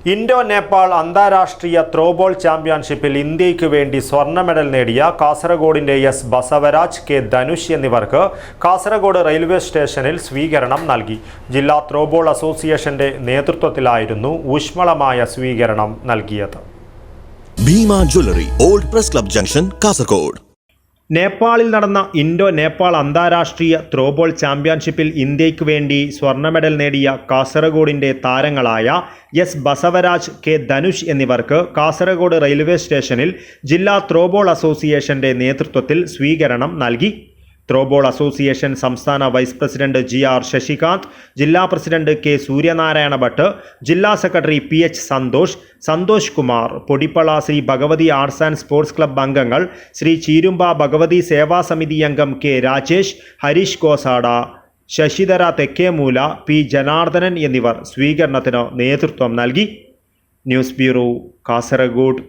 Indo Nepal അന്താരാഷ്ട്രീയ throwball ചാമ്പ്യൻഷിപ്പിൽ ഇന്ത്യയ്ക്ക് വേണ്ടി സ്വർണ്ണ മെഡൽ നേടിയ കാസർഗോഡിന്റെ എസ് ബസവരാജ്, കെ ധനുഷ് എന്നിവർക്ക് കാസർഗോഡ് റെയിൽവേ സ്റ്റേഷനിൽ സ്വീകരണം നൽകി. ജില്ലാ ത്രോബോൾ അസോസിയേഷന്റെ നേതൃത്വത്തിലായിരുന്നു ഊഷ്മളമായ സ്വീകരണം നൽകിയത്. Bhima jewellery, old press club junction, Kasaragod. നേപ്പാളിൽ നടന്ന ഇൻഡോ നേപ്പാൾ അന്താരാഷ്ട്രീയ ത്രോബോൾ ചാമ്പ്യൻഷിപ്പിൽ ഇന്ത്യയ്ക്ക് വേണ്ടി സ്വർണ്ണ മെഡൽ നേടിയ കാസർഗോഡിന്റെ താരങ്ങളായ എസ് ബസവരാജ്, കെ ധനുഷ് എന്നിവർക്ക് കാസർഗോഡ് റെയിൽവേ സ്റ്റേഷനിൽ ജില്ലാ ത്രോബോൾ അസോസിയേഷന്റെ നേതൃത്വത്തിൽ സ്വീകരണം നൽകി. ത്രോബോൾ അസോസിയേഷൻ സംസ്ഥാന വൈസ് പ്രസിഡന്റ് GR ശശികാന്ത്, ജില്ലാ പ്രസിഡന്റ് കെ സൂര്യനാരായണ ഭട്ട്, ജില്ലാ secretary PH Santhosh Kumar, Podippala Sri Bhagavathi arts and sports club അംഗങ്ങൾ, ശ്രീ ചീരുമ്പ ഭഗവതി സേവാ സമിതി അംഗം കെ രാജേഷ്, ഹരീഷ് ഗോസാഡ, ശശിധര തെക്കേമൂല, P ജനാർദ്ദനൻ എന്നിവർ സ്വീകരണത്തിന് നേതൃത്വം നൽകി. News bureau, Kasaragod.